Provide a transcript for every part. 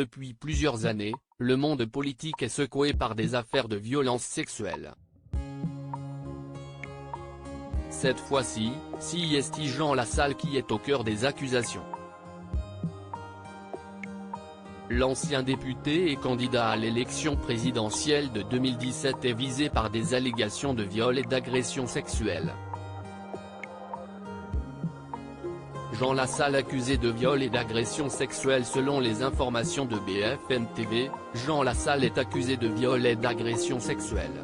Depuis plusieurs années, le monde politique est secoué par des affaires de violence sexuelle. Cette fois-ci, c'est Jean Lassalle qui est au cœur des accusations. L'ancien député et candidat à l'élection présidentielle de 2017 est visé par des allégations de viol et d'agression sexuelle. Jean Lassalle accusé de viol et d'agression sexuelle. Selon les informations de BFM TV, Jean Lassalle est accusé de viol et d'agression sexuelle.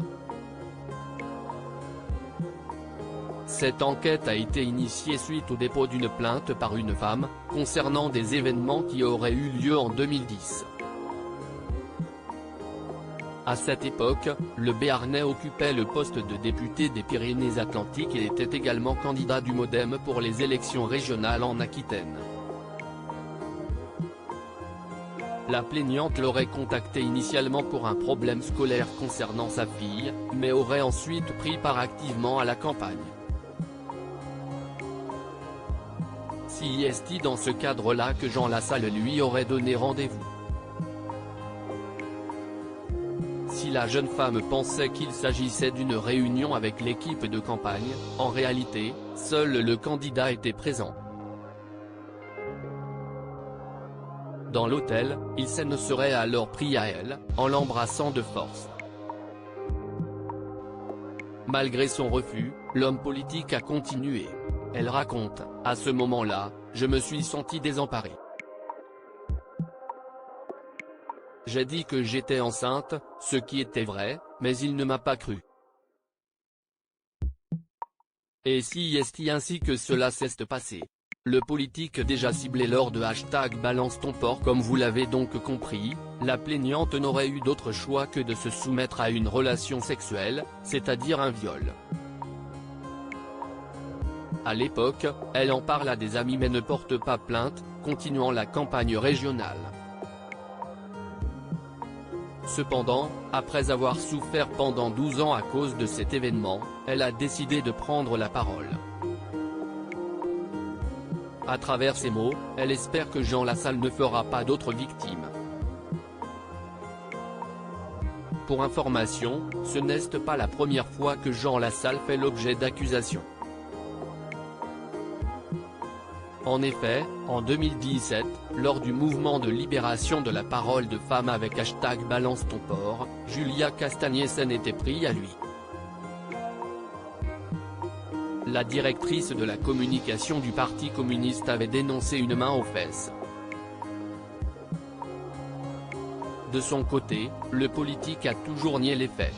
Cette enquête a été initiée suite au dépôt d'une plainte par une femme, concernant des événements qui auraient eu lieu en 2010. À cette époque, le Béarnais occupait le poste de député des Pyrénées-Atlantiques et était également candidat du MoDem pour les élections régionales en Aquitaine. La plaignante l'aurait contacté initialement pour un problème scolaire concernant sa fille, mais aurait ensuite pris part activement à la campagne. C'est dans ce cadre-là que Jean Lassalle lui aurait donné rendez-vous. Si la jeune femme pensait qu'il s'agissait d'une réunion avec l'équipe de campagne, en réalité, seul le candidat était présent. Dans l'hôtel, il s'en serait alors pris à elle, en l'embrassant de force. Malgré son refus, l'homme politique a continué. Elle raconte, à ce moment-là, je me suis senti désemparé. J'ai dit que j'étais enceinte, ce qui était vrai, mais il ne m'a pas cru. Et c'est ainsi que cela s'est passé. Le politique déjà ciblé lors de #BalanceTonPorc. Comme vous l'avez donc compris, la plaignante n'aurait eu d'autre choix que de se soumettre à une relation sexuelle, c'est-à-dire un viol. À l'époque, elle en parle à des amis mais ne porte pas plainte, continuant la campagne régionale. Cependant, après avoir souffert pendant 12 ans à cause de cet événement, elle a décidé de prendre la parole. À travers ces mots, elle espère que Jean Lassalle ne fera pas d'autres victimes. Pour information, ce n'est pas la première fois que Jean Lassalle fait l'objet d'accusations. En effet, en 2017, lors du mouvement de libération de la parole de femme avec #BalanceTonPorc, Julia Castagnet s'en était pris à lui. La directrice de la communication du Parti communiste avait dénoncé une main aux fesses. De son côté, le politique a toujours nié les faits.